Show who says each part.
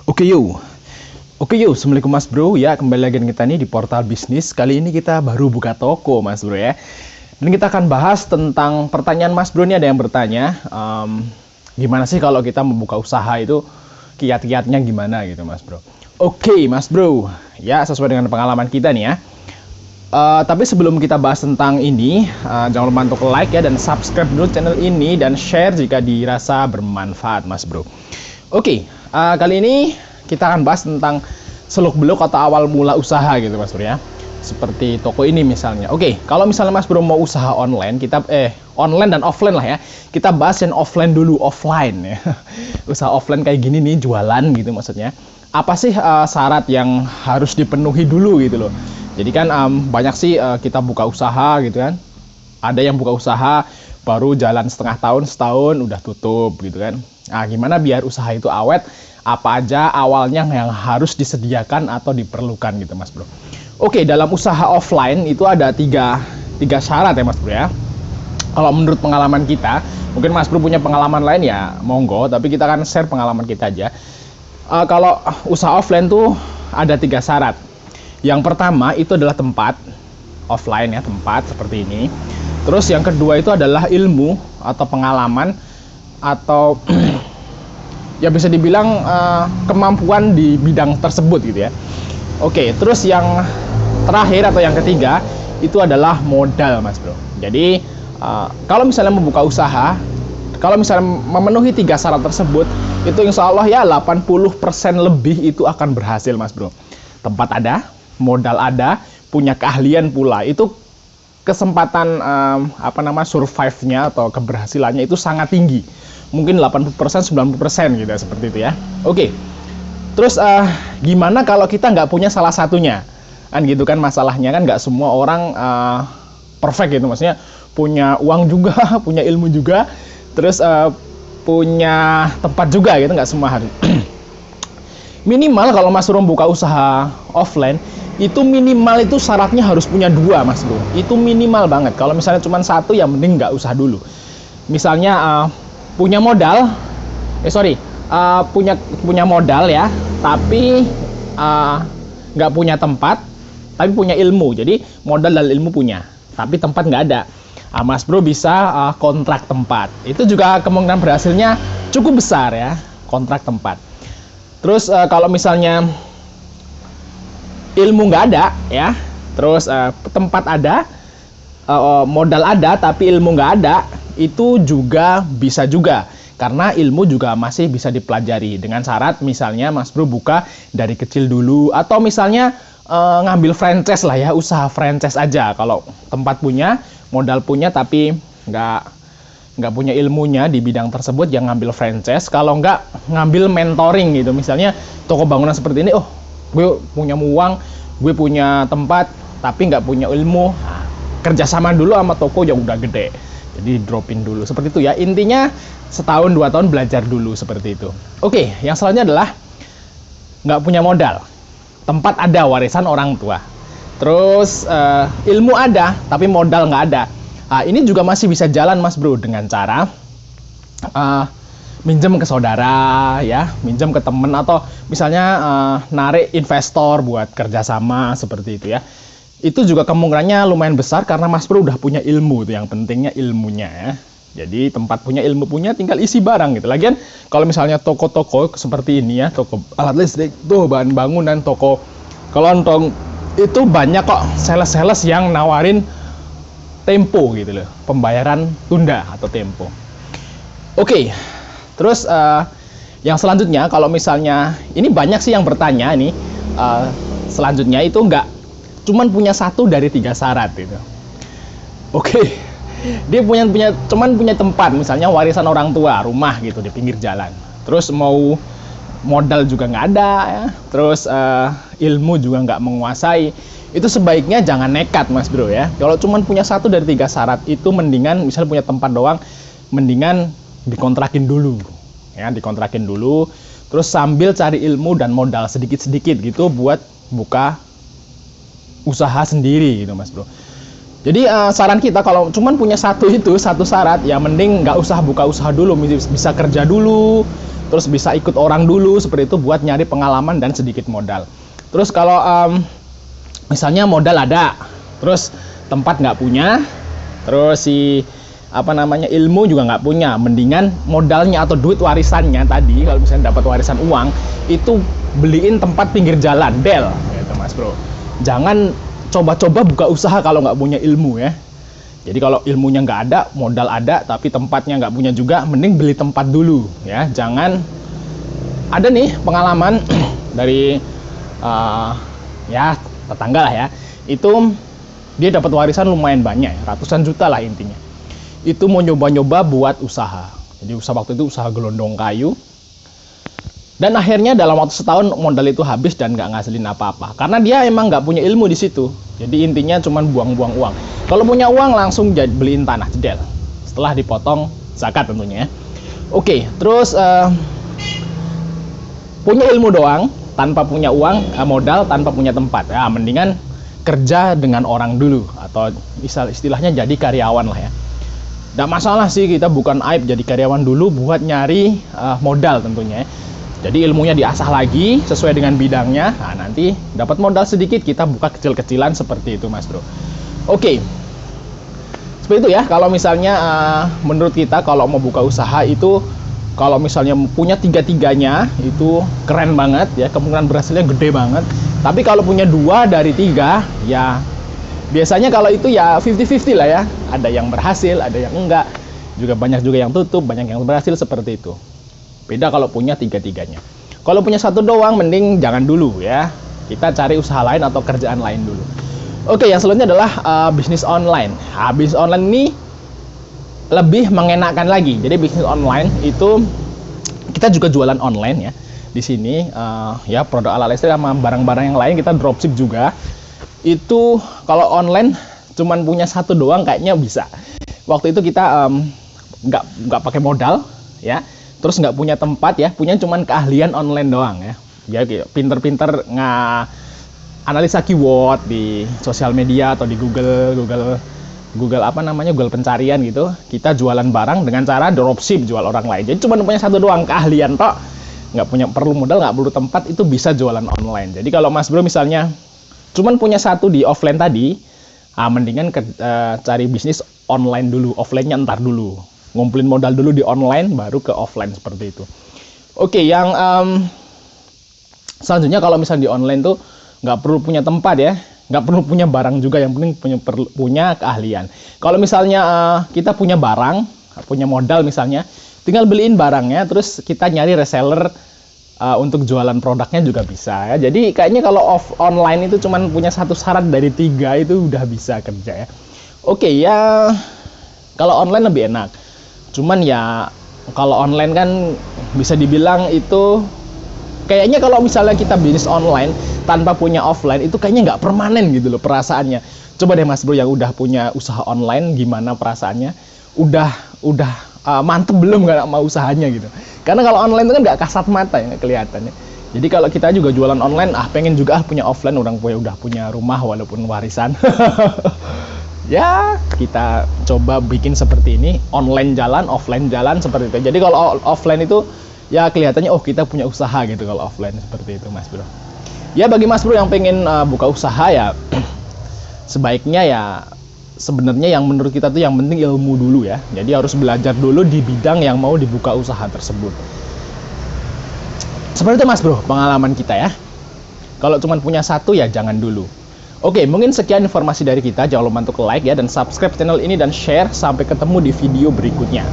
Speaker 1: Oke yo, Assalamualaikum Mas Bro. Ya, kembali lagi dengan kita nih di Portal Bisnis. Kali ini kita baru buka toko Mas Bro ya. Dan kita akan bahas tentang pertanyaan Mas Bro. Ini ada yang bertanya, gimana sih kalau kita membuka usaha itu kiat-kiatnya gimana gitu Mas Bro. Oke Mas Bro, ya sesuai dengan pengalaman kita nih ya. Tapi sebelum kita bahas tentang ini, jangan lupa untuk like ya dan subscribe dulu channel ini dan share jika dirasa bermanfaat Mas Bro. Oke, kali ini kita akan bahas tentang seluk-beluk atau awal mula usaha gitu Mas Bro ya. Seperti toko ini misalnya. Oke, kalau misalnya Mas Bro mau usaha online, kita online dan offline lah ya. Kita bahas yang offline dulu, offline ya. Usaha offline kayak gini nih, jualan gitu maksudnya. Apa sih syarat yang harus dipenuhi dulu gitu loh. Jadi kan banyak sih kita buka usaha gitu kan. Ada yang buka usaha baru jalan setengah tahun, setahun udah tutup gitu kan. Nah, gimana biar usaha itu awet? Apa aja awalnya yang harus disediakan atau diperlukan gitu Mas Bro. Oke, dalam usaha offline itu ada tiga syarat ya Mas Bro ya. Kalau menurut pengalaman kita, mungkin Mas Bro punya pengalaman lain ya monggo, tapi kita akan share pengalaman kita aja. Kalau usaha offline tuh ada 3 syarat. Yang pertama itu adalah tempat offline ya, tempat seperti ini. Terus yang kedua itu adalah ilmu atau pengalaman atau ya bisa dibilang kemampuan di bidang tersebut gitu ya. Oke, terus yang terakhir atau yang ketiga itu adalah modal Mas Bro. Jadi kalau misalnya membuka usaha, kalau misalnya memenuhi 3 syarat tersebut, itu insya Allah ya 80% lebih itu akan berhasil Mas Bro. Tempat ada, modal ada, punya keahlian pula. Itu kesempatan survive-nya atau keberhasilannya itu sangat tinggi. Mungkin 80%, 90% gitu ya, seperti itu ya. Oke. Terus gimana kalau kita nggak punya salah satunya? Kan gitu kan masalahnya kan nggak semua orang perfect gitu. Maksudnya punya uang juga, punya ilmu juga, terus punya tempat juga gitu, nggak semua harus. Minimal kalau Mas Bro buka usaha offline, itu minimal itu syaratnya harus punya 2 Mas Bro. Itu minimal banget. Kalau misalnya cuma 1 ya mending nggak usah dulu. Misalnya punya modal, punya modal ya, tapi nggak punya tempat, tapi punya ilmu. Jadi modal dan ilmu punya, tapi tempat nggak ada. Mas Bro bisa kontrak tempat. Itu juga kemungkinan berhasilnya cukup besar ya, kontrak tempat. Terus kalau misalnya ilmu nggak ada ya, terus tempat ada, modal ada tapi ilmu nggak ada, itu juga bisa juga. Karena ilmu juga masih bisa dipelajari dengan syarat misalnya Mas Bro buka dari kecil dulu, atau misalnya ngambil franchise lah ya, usaha franchise aja. Kalau tempat punya, modal punya tapi nggak punya ilmunya di bidang tersebut, yang ngambil franchise. Kalau nggak, ngambil mentoring gitu. Misalnya toko bangunan seperti ini, gue punya uang, gue punya tempat tapi nggak punya ilmu, kerjasama dulu sama toko yang udah gede, jadi dropin dulu seperti itu ya. Intinya setahun 2 tahun belajar dulu seperti itu. Oke, yang selanjutnya adalah nggak punya modal, tempat ada, warisan orang tua, terus ilmu ada tapi modal nggak ada. Ini juga masih bisa jalan Mas Bro dengan cara minjem ke saudara ya, minjem ke temen, atau misalnya narik investor buat kerjasama seperti itu ya. Itu juga kemungkinannya lumayan besar karena Mas Bro udah punya ilmu, tuh yang pentingnya ilmunya ya. Jadi tempat punya, ilmu punya, tinggal isi barang gitu. Lagian kalau misalnya toko-toko seperti ini ya, toko alat listrik, tuh bahan bangunan, toko kelontong, itu banyak kok sales-sales yang nawarin tempo gitu loh, pembayaran tunda atau tempo. Oke. Terus yang selanjutnya, kalau misalnya ini banyak sih yang bertanya nih, selanjutnya itu nggak cuman punya 1 dari 3 syarat gitu. Oke. Dia cuman punya tempat, misalnya warisan orang tua, rumah gitu di pinggir jalan. Terus mau modal juga nggak ada ya. Terus ilmu juga nggak menguasai. Itu sebaiknya jangan nekat Mas Bro ya. Kalau cuman punya 1 dari 3 syarat, itu mendingan misalnya punya tempat doang, mendingan dikontrakin dulu ya, dikontrakin dulu, terus sambil cari ilmu dan modal sedikit-sedikit gitu buat buka usaha sendiri gitu Mas Bro. Jadi saran kita kalau cuman punya 1 syarat, ya mending nggak usah buka usaha dulu, bisa kerja dulu, terus bisa ikut orang dulu seperti itu buat nyari pengalaman dan sedikit modal. Terus kalau misalnya modal ada, terus tempat nggak punya, terus ilmu juga nggak punya, mendingan modalnya atau duit warisannya tadi, kalau misalnya dapat warisan uang, itu beliin tempat pinggir jalan, del, gitu Mas Bro. Jangan coba-coba buka usaha kalau nggak punya ilmu ya. Jadi kalau ilmunya nggak ada, modal ada, tapi tempatnya nggak punya juga, mending beli tempat dulu ya. Jangan, ada nih pengalaman dari ya tetangga lah ya, itu dia dapat warisan lumayan banyak, ratusan juta lah intinya. Itu mau nyoba-nyoba buat usaha. Jadi waktu itu usaha gelondong kayu. Dan akhirnya dalam waktu setahun modal itu habis dan nggak ngasilin apa-apa. Karena dia emang nggak punya ilmu di situ. Jadi intinya cuma buang-buang uang. Kalau punya uang langsung beliin tanah jedel. Setelah dipotong zakat tentunya ya. Oke, terus punya ilmu doang, tanpa punya uang, modal, tanpa punya tempat. Ya, mendingan kerja dengan orang dulu. Atau istilahnya jadi karyawan lah ya. Nggak masalah sih, kita bukan aib jadi karyawan dulu buat nyari modal tentunya. Jadi ilmunya diasah lagi sesuai dengan bidangnya. Nah, nanti dapat modal sedikit, kita buka kecil-kecilan seperti itu Mas Bro. Oke, seperti itu ya. Kalau misalnya menurut kita kalau mau buka usaha itu, kalau misalnya punya tiga-tiganya itu keren banget ya, kemungkinan berhasilnya gede banget. Tapi kalau punya 2 dari 3 ya biasanya kalau itu ya 50-50 lah ya. Ada yang berhasil, ada yang enggak. Juga banyak juga yang tutup, banyak yang berhasil seperti itu. Beda kalau punya tiga-tiganya. Kalau punya 1 doang, mending jangan dulu ya. Kita cari usaha lain atau kerjaan lain dulu. Oke, yang selanjutnya adalah bisnis online. Bisnis online ini lebih mengenakan lagi. Jadi bisnis online itu kita juga jualan online ya. Di sini ya produk ala listrik sama barang-barang yang lain kita dropship juga. Itu kalau online cuman punya 1 doang kayaknya bisa. Waktu itu kita nggak pakai modal ya, terus nggak punya tempat ya, punya cuman keahlian online doang ya. Ya pinter-pinter analisa keyword di sosial media atau di Google Google pencarian gitu. Kita jualan barang dengan cara dropship, jual orang lain. Jadi cuma punya 1 doang keahlian tok, nggak perlu modal, nggak perlu tempat, itu bisa jualan online. Jadi kalau Mas Bro misalnya cuman punya 1 di offline tadi, mendingan cari bisnis online dulu, offline-nya ntar dulu. Ngumpulin modal dulu di online, baru ke offline seperti itu. Oke, yang selanjutnya kalau misalnya di online tuh nggak perlu punya tempat ya, nggak perlu punya barang juga, yang penting punya keahlian. Kalau misalnya kita punya barang, punya modal misalnya, tinggal beliin barangnya, terus kita nyari reseller untuk jualan produknya juga bisa ya. Jadi kayaknya kalau online itu cuman punya 1 syarat dari 3 itu udah bisa kerja ya. Oke ya, kalau online lebih enak. Cuman ya kalau online kan bisa dibilang itu kayaknya kalau misalnya kita bisnis online tanpa punya offline itu kayaknya nggak permanen gitu loh perasaannya. Coba deh Mas Bro yang udah punya usaha online, gimana perasaannya? Udah mantep belum nggak sama usahanya gitu? Karena kalau online itu kan nggak kasat mata ya kelihatannya. Jadi kalau kita juga jualan online, pengen juga punya offline, udah punya rumah walaupun warisan. Ya kita coba bikin seperti ini, online jalan, offline jalan seperti itu. Jadi kalau offline itu ya kelihatannya kita punya usaha gitu, kalau offline seperti itu Mas Bro. Ya bagi Mas Bro yang pengen buka usaha ya sebaiknya ya sebenarnya yang menurut kita tuh yang penting ilmu dulu ya. Jadi harus belajar dulu di bidang yang mau dibuka usaha tersebut. Seperti itu Mas Bro pengalaman kita ya. Kalau cuma punya 1 ya jangan dulu. Oke, mungkin sekian informasi dari kita. Jangan lupa untuk like ya dan subscribe channel ini dan share. Sampai ketemu di video berikutnya.